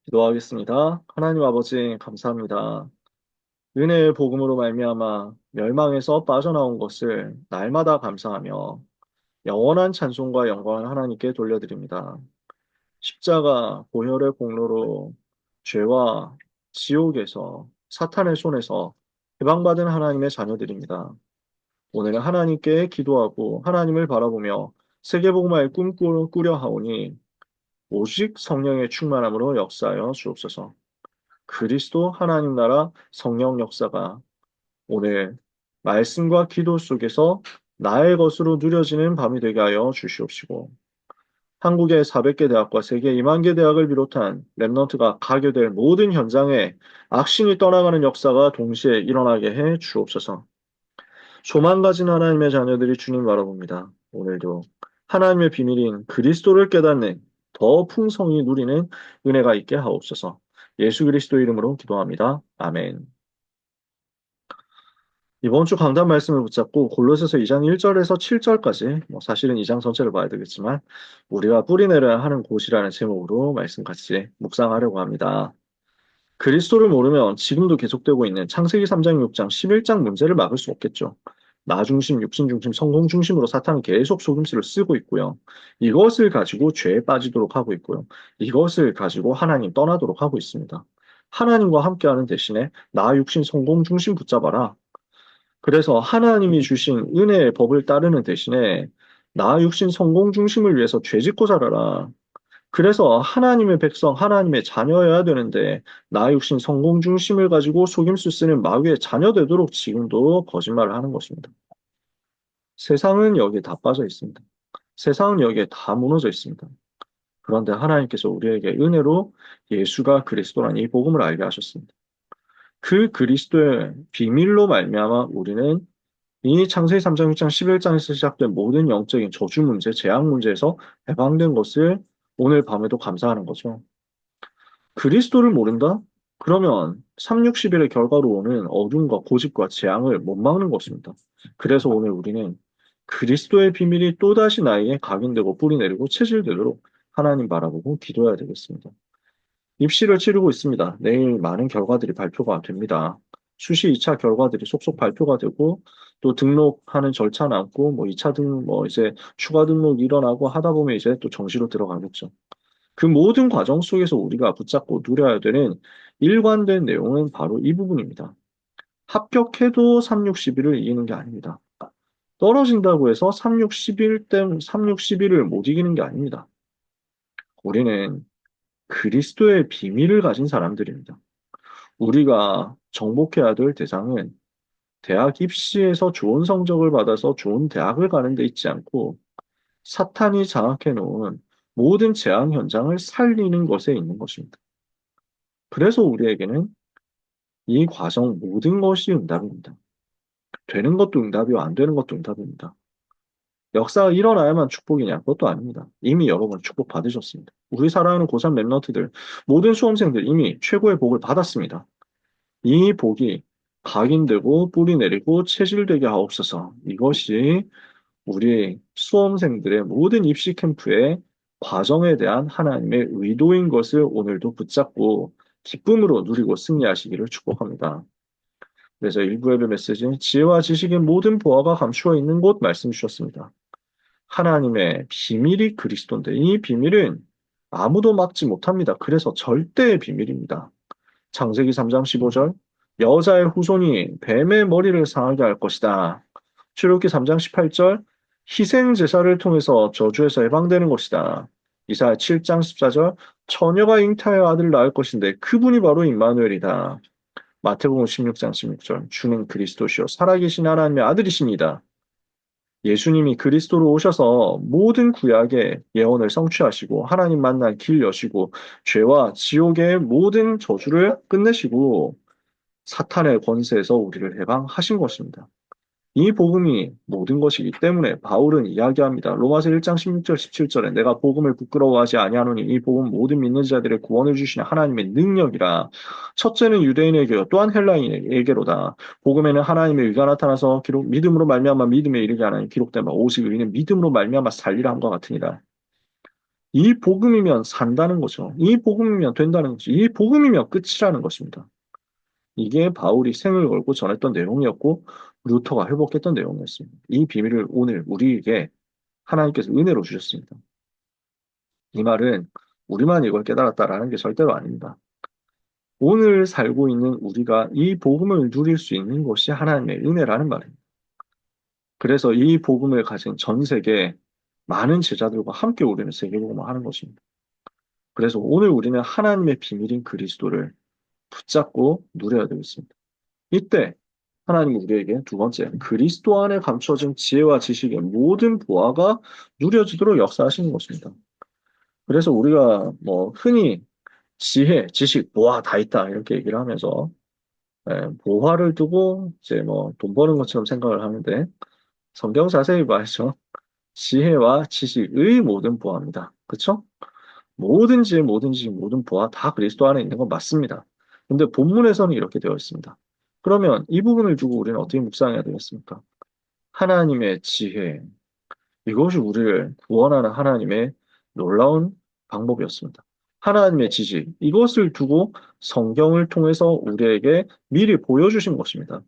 기도하겠습니다. 하나님 아버지 감사합니다. 은혜의 복음으로 말미암아 멸망에서 빠져나온 것을 날마다 감사하며 영원한 찬송과 영광을 하나님께 돌려드립니다. 십자가 보혈의 공로로 죄와 지옥에서 사탄의 손에서 해방받은 하나님의 자녀들입니다. 오늘 하나님께 기도하고 하나님을 바라보며 세계복음화의 꿈 꾸려 하오니 오직 성령의 충만함으로 역사하여 주옵소서. 그리스도 하나님 나라 성령 역사가 오늘 말씀과 기도 속에서 나의 것으로 누려지는 밤이 되게 하여 주시옵시고 한국의 400개 대학과 세계 2만 개 대학을 비롯한 랩넌트가 가게 될 모든 현장에 악신이 떠나가는 역사가 동시에 일어나게 해 주옵소서. 소망 가진 하나님의 자녀들이 주님 바라봅니다. 오늘도 하나님의 비밀인 그리스도를 깨닫는 더 풍성히 누리는 은혜가 있게 하옵소서. 예수 그리스도 이름으로 기도합니다. 아멘. 이번 주 강단 말씀을 붙잡고 골로새서 2장 1절에서 7절까지 사실은 2장 전체를 봐야 되겠지만 우리가 뿌리내려야 하는 곳이라는 제목으로 말씀 같이 묵상하려고 합니다. 그리스도를 모르면 지금도 계속되고 있는 창세기 3장, 6장, 11장 문제를 막을 수 없겠죠. 나 중심, 육신 중심, 성공 중심으로 사탄은 계속 속임수를 쓰고 있고요. 이것을 가지고 죄에 빠지도록 하고 있고요. 이것을 가지고 하나님 떠나도록 하고 있습니다. 하나님과 함께하는 대신에 나 육신 성공 중심 붙잡아라. 그래서 하나님이 주신 은혜의 법을 따르는 대신에 나 육신 성공 중심을 위해서 죄 짓고 살아라. 그래서 하나님의 백성, 하나님의 자녀여야 되는데 나 육신 성공 중심을 가지고 속임수 쓰는 마귀의 자녀 되도록 지금도 거짓말을 하는 것입니다. 세상은 여기에 다 빠져 있습니다. 세상은 여기에 다 무너져 있습니다. 그런데 하나님께서 우리에게 은혜로 예수가 그리스도라는 이 복음을 알게 하셨습니다. 그 그리스도의 비밀로 말미암아 우리는 이 창세기 3장, 6장, 11장에서 시작된 모든 영적인 저주 문제, 재앙 문제에서 해방된 것을 오늘 밤에도 감사하는 거죠. 그리스도를 모른다? 그러면 360일의 결과로 오는 어둠과 고집과 재앙을 못 막는 것입니다. 그래서 오늘 우리는 그리스도의 비밀이 또다시 나에게 각인되고 뿌리내리고 체질되도록 하나님 바라보고 기도해야 되겠습니다. 입시를 치르고 있습니다. 내일 많은 결과들이 발표가 됩니다. 수시 2차 결과들이 속속 발표가 되고 또 등록하는 절차 남고 2차 등록 이제 추가 등록이 일어나고 하다 보면 이제 또 정시로 들어가겠죠. 그 모든 과정 속에서 우리가 붙잡고 누려야 되는 일관된 내용은 바로 이 부분입니다. 합격해도 360일을 이기는 게 아닙니다. 떨어진다고 해서 360일을 못 이기는 게 아닙니다. 우리는 그리스도의 비밀을 가진 사람들입니다. 우리가 정복해야 될 대상은 대학 입시에서 좋은 성적을 받아서 좋은 대학을 가는 데 있지 않고 사탄이 장악해 놓은 모든 재앙 현장을 살리는 것에 있는 것입니다. 그래서 우리에게는 이 과정 모든 것이 응답입니다. 되는 것도 응답이고 안 되는 것도 응답입니다. 역사가 일어나야만 축복이냐? 그것도 아닙니다. 이미 여러분 축복 받으셨습니다. 우리 사랑하는 고3 랩런트들, 모든 수험생들 이미 최고의 복을 받았습니다. 이 복이 각인되고 뿌리 내리고 체질되게 하옵소서. 이것이 우리 수험생들의 모든 입시 캠프의 과정에 대한 하나님의 의도인 것을 오늘도 붙잡고 기쁨으로 누리고 승리하시기를 축복합니다. 그래서 일부 예배 메시지는 지혜와 지식의 모든 보화가 감추어 있는 곳 말씀 주셨습니다. 하나님의 비밀이 그리스도인데 이 비밀은 아무도 막지 못합니다. 그래서 절대의 비밀입니다. 창세기 3장 15절 여자의 후손이 뱀의 머리를 상하게 할 것이다. 출애굽기 3장 18절 희생 제사를 통해서 저주에서 해방되는 것이다. 이사야 7장 14절 처녀가 잉타의 아들을 낳을 것인데 그분이 바로 임마누엘이다. 마태복음 16장 16절 주는 그리스도시요 살아계신 하나님의 아들이십니다. 예수님이 그리스도로 오셔서 모든 구약의 예언을 성취하시고 하나님 만날 길 여시고 죄와 지옥의 모든 저주를 끝내시고 사탄의 권세에서 우리를 해방하신 것입니다. 이 복음이 모든 것이기 때문에 바울은 이야기합니다. 로마서 1장 16절 17절에 내가 복음을 부끄러워하지 아니하노니 이 복음 모든 믿는 자들의 구원을 주시는 하나님의 능력이라. 첫째는 유대인에게요 또한 헬라인에게로다. 복음에는 하나님의 의가 나타나서 믿음으로 말미암아 믿음에 이르게 하나니 기록된 바 오직 의인은 믿음으로 말미암아 살리라 함과 같으니라. 이 복음이면 산다는 거죠. 이 복음이면 된다는 거죠. 이 복음이면 끝이라는 것입니다. 이게 바울이 생을 걸고 전했던 내용이었고 루터가 회복했던 내용이었습니다. 이 비밀을 오늘 우리에게 하나님께서 은혜로 주셨습니다. 이 말은 우리만 이걸 깨달았다라는 게 절대로 아닙니다. 오늘 살고 있는 우리가 이 복음을 누릴 수 있는 것이 하나님의 은혜라는 말입니다. 그래서 이 복음을 가진 전 세계 많은 제자들과 함께 우리는 세계복음을 하는 것입니다. 그래서 오늘 우리는 하나님의 비밀인 그리스도를 붙잡고 누려야 되겠습니다. 이때 하나님은 우리에게 두 번째, 그리스도 안에 감춰진 지혜와 지식의 모든 보화가 누려지도록 역사하시는 것입니다. 그래서 우리가 뭐 흔히 지혜, 지식, 보화 다 있다 이렇게 얘기를 하면서 보화를 두고 이제 뭐 돈 버는 것처럼 생각을 하는데 성경 자세히 봐야죠. 지혜와 지식의 모든 보화입니다. 그렇죠? 모든 지혜, 모든 지식, 모든 보화 다 그리스도 안에 있는 건 맞습니다. 근데 본문에서는 이렇게 되어 있습니다. 그러면 이 부분을 두고 우리는 어떻게 묵상해야 되겠습니까? 하나님의 지혜, 이것이 우리를 구원하는 하나님의 놀라운 방법이었습니다. 하나님의 지식, 이것을 두고 성경을 통해서 우리에게 미리 보여주신 것입니다.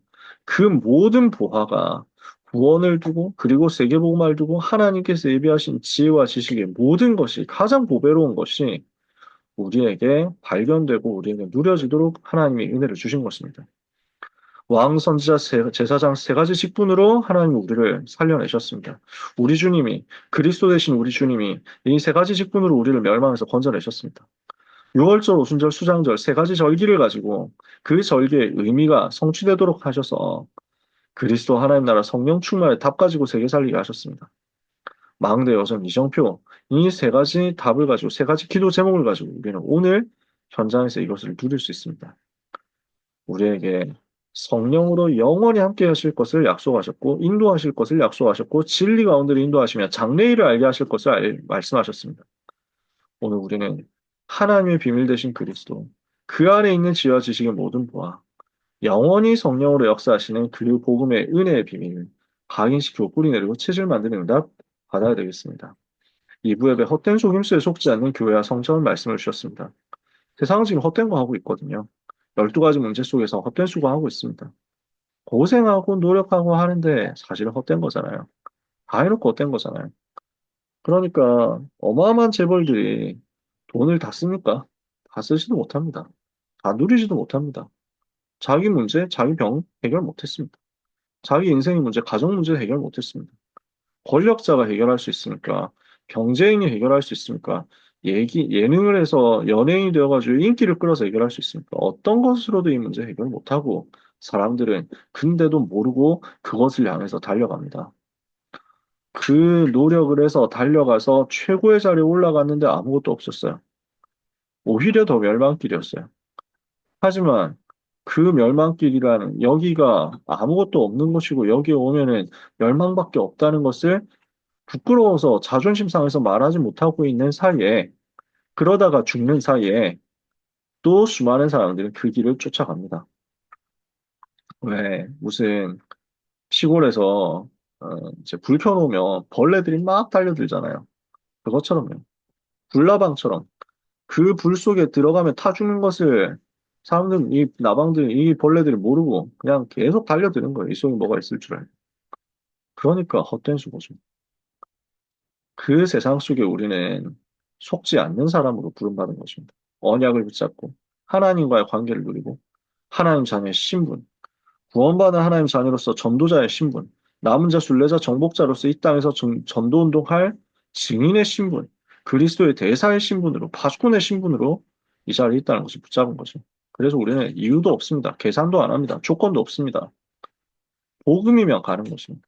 그 모든 보화가 구원을 두고 그리고 세계복음을 두고 하나님께서 예비하신 지혜와 지식의 모든 것이 가장 보배로운 것이 우리에게 발견되고 우리에게 누려지도록 하나님이 은혜를 주신 것입니다. 왕, 선지자, 제사장 세 가지 직분으로 하나님 우리를 살려내셨습니다. 우리 주님이, 그리스도 되신 우리 주님이 이 세 가지 직분으로 우리를 멸망해서 건져내셨습니다. 유월절, 오순절, 수장절 세 가지 절기를 가지고 그 절기의 의미가 성취되도록 하셔서 그리스도 하나님 나라 성령 충만의 답 가지고 세계 살리게 하셨습니다. 망대 여성 이정표 이 세 가지 답을 가지고 세 가지 기도 제목을 가지고 우리는 오늘 현장에서 이것을 누릴 수 있습니다. 우리에게 성령으로 영원히 함께 하실 것을 약속하셨고 인도하실 것을 약속하셨고 진리 가운데로 인도하시며 장래일을 알게 하실 것을 말씀하셨습니다. 오늘 우리는 하나님의 비밀 되신 그리스도 그 안에 있는 지혜와 지식의 모든 보아 영원히 성령으로 역사하시는 그 복음의 은혜의 비밀을 각인시키고 뿌리내리고 체질 만드는 응답 받아야 되겠습니다. 이부 예배 헛된 속임수에 속지 않는 교회와 성전을 말씀을 주셨습니다. 세상은 지금 헛된 거 하고 있거든요. 12가지 문제 속에서 헛된 수고하고 있습니다. 고생하고 노력하고 하는데 사실은 헛된 거잖아요. 다 해놓고 헛된 거잖아요. 그러니까 어마어마한 재벌들이 돈을 다 씁니까? 다 쓰지도 못합니다. 다 누리지도 못합니다. 자기 문제, 자기 병 해결 못했습니다. 자기 인생의 문제, 가정 문제 해결 못했습니다. 권력자가 해결할 수 있습니까? 경제인이 해결할 수 있습니까? 예능을 해서 연예인이 되어가지고 인기를 끌어서 해결할 수 있습니까? 어떤 것으로도 이 문제 해결 못하고 사람들은 근데도 모르고 그것을 향해서 달려갑니다. 그 노력을 해서 달려가서 최고의 자리에 올라갔는데 아무것도 없었어요. 오히려 더 멸망길이었어요. 하지만 그 멸망길이라는 여기가 아무것도 없는 것이고 여기에 오면은 멸망밖에 없다는 것을 부끄러워서 자존심 상해서 말하지 못하고 있는 사이에 그러다가 죽는 사이에 또 수많은 사람들은 그 길을 쫓아갑니다. 왜 무슨 시골에서 이제 불 켜놓으면 벌레들이 막 달려들잖아요. 그것처럼요. 불나방처럼 그 불 속에 들어가면 타 죽는 것을 사람들은 이 나방들, 이 벌레들이 모르고 그냥 계속 달려드는 거예요. 이 속에 뭐가 있을 줄 알고. 그러니까 헛된 수고죠. 그 세상 속에 우리는 속지 않는 사람으로 부름받은 것입니다. 언약을 붙잡고 하나님과의 관계를 누리고 하나님 자녀의 신분, 구원받은 하나님 자녀로서 전도자의 신분, 남은 자, 순례자, 정복자로서 이 땅에서 전도 운동할 증인의 신분, 그리스도의 대사의 신분으로, 파수꾼의 신분으로 이 자리에 있다는 것을 붙잡은 거죠. 그래서 우리는 이유도 없습니다. 계산도 안 합니다. 조건도 없습니다. 복음이면 가는 것입니다.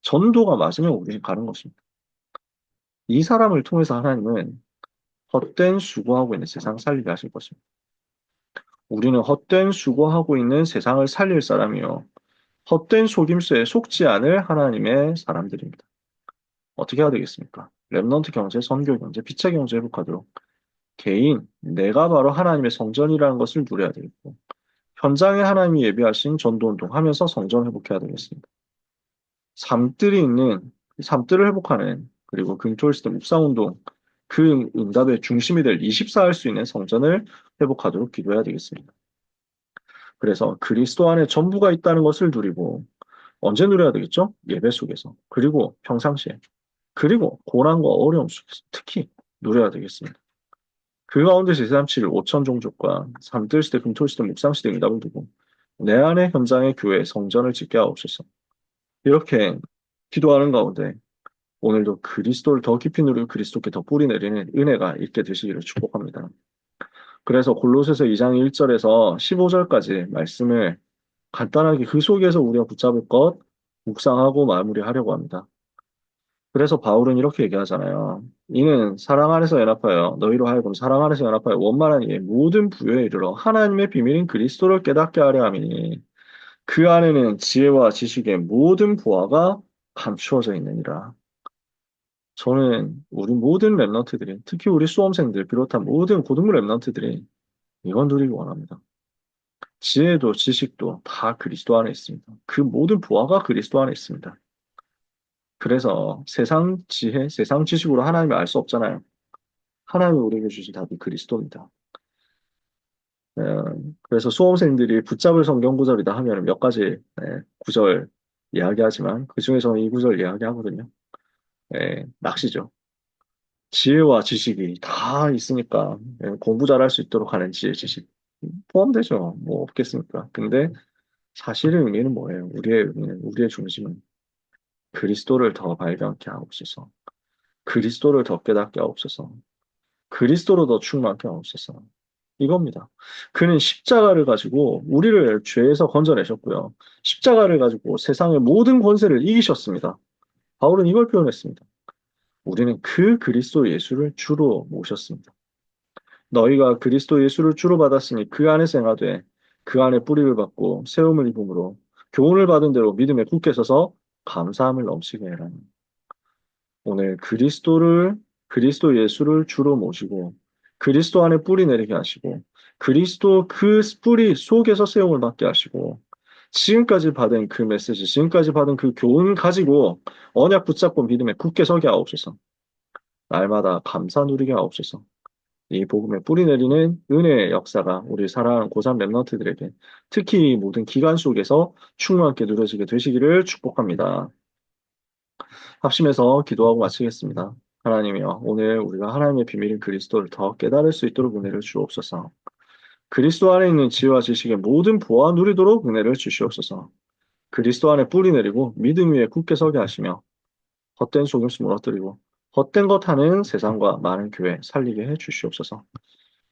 전도가 맞으면 우리는 가는 것입니다. 이 사람을 통해서 하나님은 헛된 수고하고 있는 세상 살리게 하실 것입니다. 우리는 헛된 수고하고 있는 세상을 살릴 사람이요. 헛된 속임수에 속지 않을 하나님의 사람들입니다. 어떻게 해야 되겠습니까? 랩넌트 경제, 선교 경제, 빛의 경제 회복하도록 개인, 내가 바로 하나님의 성전이라는 것을 누려야 되겠고 현장에 하나님이 예비하신 전도운동 하면서 성전 회복해야 되겠습니다. 삶들이 있는 삶들을 회복하는 그리고 금토일 시대 묵상운동 그 응답의 중심이 될 24할 수 있는 성전을 회복하도록 기도해야 되겠습니다. 그래서 그리스도 안에 전부가 있다는 것을 누리고 언제 누려야 되겠죠? 예배 속에서. 그리고 평상시에. 그리고 고난과 어려움 속에서 특히 누려야 되겠습니다. 그 가운데 제3칠 5천 종족과 삼들 시대, 금토 시대, 묵상 시대 응답을 두고 내 안의 현장의 교회 성전을 짓게 하옵소서. 이렇게 기도하는 가운데 오늘도 그리스도를 더 깊이 누리고 그리스도께 더 뿌리 내리는 은혜가 있게 되시기를 축복합니다. 그래서 골로새서 2장 1절에서 15절까지 말씀을 간단하게 그 속에서 우리가 붙잡을 것 묵상하고 마무리하려고 합니다. 그래서 바울은 이렇게 얘기하잖아요. 이는 사랑 안에서 연합하여 너희로 하여금 사랑 안에서 연합하여 원만한 이의 모든 부요에 이르러 하나님의 비밀인 그리스도를 깨닫게 하려 함이니 그 안에는 지혜와 지식의 모든 부하가 감추어져 있느니라. 저는 우리 모든 랩런트들이 특히 우리 수험생들 비롯한 모든 고등부 랩런트들이 이건 누리기 원합니다. 지혜도 지식도 다 그리스도 안에 있습니다. 그 모든 부하가 그리스도 안에 있습니다. 그래서 세상 지혜, 세상 지식으로 하나님을 알 수 없잖아요. 하나님이 우리에게 주신 답이 그리스도입니다. 그래서 수험생들이 붙잡을 성경 구절이다 하면 몇 가지 구절 이야기하지만 그 중에서는 이 구절 이야기하거든요. 낚시죠. 지혜와 지식이 다 있으니까 공부 잘할 수 있도록 하는 지혜, 지식 포함되죠. 뭐 없겠습니까? 근데 사실의 의미는 뭐예요? 우리의 의미는 우리의 중심은 그리스도를 더 발견케 하옵소서. 그리스도를 더 깨닫게 하옵소서. 그리스도로 더 충만케 하옵소서. 이겁니다. 그는 십자가를 가지고 우리를 죄에서 건져내셨고요. 십자가를 가지고 세상의 모든 권세를 이기셨습니다. 바울은 이걸 표현했습니다. 우리는 그 그리스도 예수를 주로 모셨습니다. 너희가 그리스도 예수를 주로 받았으니 그 안에 생하되 그 안에 뿌리를 받고 세움을 입음으로 교훈을 받은 대로 믿음에 굳게 서서 감사함을 넘치게 해라. 오늘 그리스도 예수를 주로 모시고 그리스도 안에 뿌리 내리게 하시고 그리스도 그 뿌리 속에서 세움을 받게 하시고 지금까지 받은 그 메시지, 지금까지 받은 그 교훈 가지고 언약 붙잡고 믿음에 굳게 서게 하옵소서. 날마다 감사 누리게 하옵소서. 이 복음에 뿌리 내리는 은혜의 역사가 우리 사랑하는 고3 랩런트들에게 특히 이 모든 기간 속에서 충만하게 누려지게 되시기를 축복합니다. 합심해서 기도하고 마치겠습니다. 하나님이여, 오늘 우리가 하나님의 비밀인 그리스도를 더 깨달을 수 있도록 은혜를 주옵소서. 그리스도 안에 있는 지혜와 지식의 모든 보화 누리도록 은혜를 주시옵소서. 그리스도 안에 뿌리 내리고 믿음 위에 굳게 서게 하시며 헛된 속임수 무너뜨리고 헛된 것 하는 세상과 많은 교회 살리게 해 주시옵소서.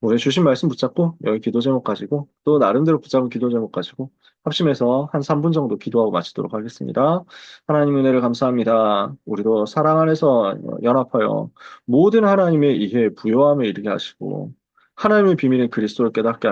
오늘 주신 말씀 붙잡고 여기 기도 제목 가지고 또 나름대로 붙잡은 기도 제목 가지고 합심해서 한 3분 정도 기도하고 마치도록 하겠습니다. 하나님 은혜를 감사합니다. 우리도 사랑 안에서 연합하여 모든 하나님의 이해 부요함에 이르게 하시고 하나님의 비밀인 그리스도를 깨닫게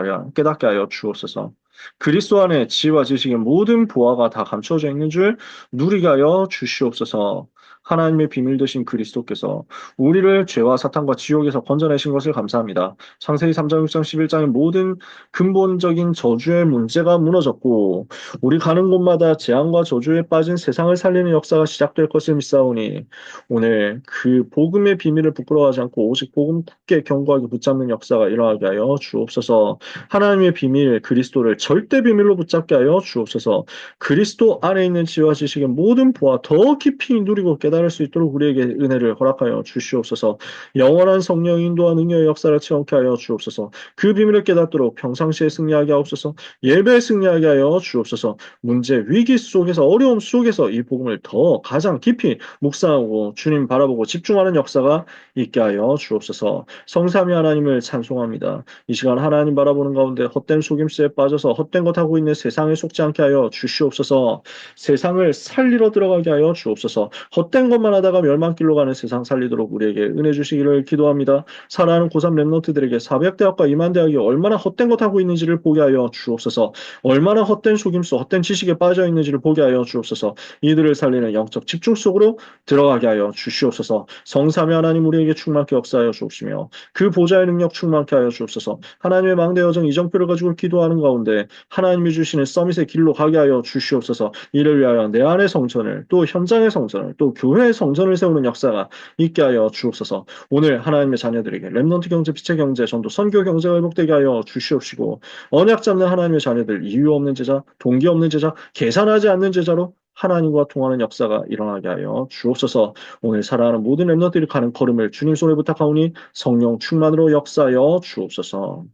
하여 주옵소서. 그리스도 안에 지혜와 지식의 모든 보화가 다 감추어져 있는 줄 누리게 하여 주시옵소서. 하나님의 비밀 되신 그리스도께서 우리를 죄와 사탄과 지옥에서 건져내신 것을 감사합니다. 창세기 3장, 6장, 11장의 모든 근본적인 저주의 문제가 무너졌고 우리 가는 곳마다 재앙과 저주에 빠진 세상을 살리는 역사가 시작될 것을 믿사오니 오늘 그 복음의 비밀을 부끄러워하지 않고 오직 복음 굳게 견고하게 붙잡는 역사가 일어나게 하여 주옵소서. 하나님의 비밀 그리스도를 절대 비밀로 붙잡게 하여 주옵소서. 그리스도 안에 있는 지혜와 지식의 모든 보아 더 깊이 누리고 깨달을 수 있도록 우리에게 은혜를 허락하여 주시옵소서. 영원한 성령 인도와 능력의 역사를 체험케 하여 주옵소서. 그 비밀을 깨닫도록 평상시에 승리하게 하옵소서. 예배에 승리하게 하여 주옵소서. 문제, 위기 속에서 어려움 속에서 이 복음을 더 가장 깊이 묵상하고 주님 바라보고 집중하는 역사가 있게 하여 주옵소서. 성삼위 하나님을 찬송합니다. 이 시간 하나님 바라보는 가운데 헛된 속임수에 빠져서 헛된 것 하고 있는 세상에 속지 않게 하여 주시옵소서. 세상을 살리러 들어가게 하여 주옵소서. 헛된 것만 하다가 멸망길로 가는 세상 살리도록 우리에게 은혜 주시기를 기도합니다. 사랑하는 고3 랩런트들에게 사백대학과 임한대학이 얼마나 헛된 것 하고 있는지를 보게 하여 주옵소서. 얼마나 헛된 속임수, 헛된 지식에 빠져 있는지를 보게 하여 주옵소서. 이들을 살리는 영적 집중 속으로 들어가게 하여 주시옵소서. 성삼위 하나님 우리에게 충만케 역사하여 주옵시며 그 보좌의 능력 충만케 하여 주옵소서. 하나님의 망대 여정 이정표를 가지고 기도하는 가운데 하나님이 주시는 서밋의 길로 가게 하여 주시옵소서. 이를 위하여 내 안의 성전을 또 현장의 성전을 또 교회 오래 성전을 세우는 역사가 있게 하여 주옵소서. 오늘 하나님의 자녀들에게 렘넌트 경제, 빛의 경제, 전도, 선교 경제가 회복되게 하여 주시옵시고 언약 잡는 하나님의 자녀들, 이유 없는 제자, 동기 없는 제자, 계산하지 않는 제자로 하나님과 통하는 역사가 일어나게 하여 주옵소서. 오늘 살아가는 모든 렘넌트들이 가는 걸음을 주님 손에 부탁하오니 성령 충만으로 역사하여 주옵소서.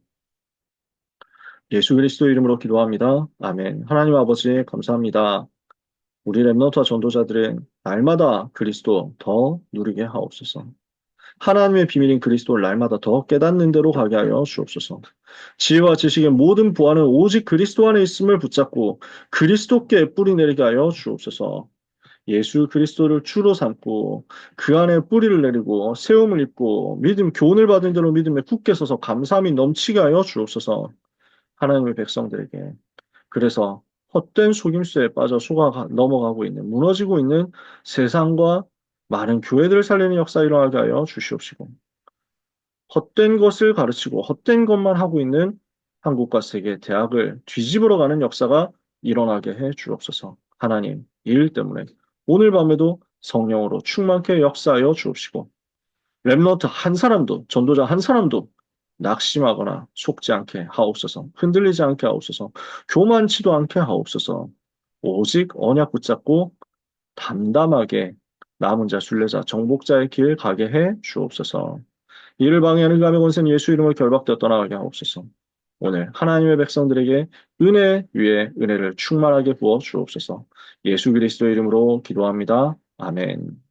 예수 그리스도 이름으로 기도합니다. 아멘. 하나님 아버지 감사합니다. 우리 렘넌트와 전도자들은 날마다 그리스도 더 누리게 하옵소서. 하나님의 비밀인 그리스도를 날마다 더 깨닫는 대로 가게 하여 주옵소서. 지혜와 지식의 모든 부활은 오직 그리스도 안에 있음을 붙잡고 그리스도께 뿌리 내리게 하여 주옵소서. 예수 그리스도를 주로 삼고 그 안에 뿌리를 내리고 세움을 입고 믿음 교훈을 받은 대로 믿음에 굳게 서서 감사함이 넘치게 하여 주옵소서. 하나님의 백성들에게 그래서 헛된 속임수에 빠져 속아 넘어가고 있는 무너지고 있는 세상과 많은 교회들을 살리는 역사 일어나게 하여 주시옵시고 헛된 것을 가르치고 헛된 것만 하고 있는 한국과 세계 대학을 뒤집으러 가는 역사가 일어나게 해 주옵소서. 하나님, 이 일 때문에 오늘 밤에도 성령으로 충만케 역사하여 주옵시고 렘너트 한 사람도 전도자 한 사람도 낙심하거나 속지 않게 하옵소서. 흔들리지 않게 하옵소서. 교만치도 않게 하옵소서. 오직 언약 붙잡고 담담하게 남은 자, 순례자, 정복자의 길 가게 해 주옵소서. 이를 방해하는 감의 권세는 예수 이름으로 결박되어 떠나가게 하옵소서. 오늘 하나님의 백성들에게 은혜 위에 은혜를 충만하게 부어 주옵소서. 예수 그리스도 이름으로 기도합니다. 아멘.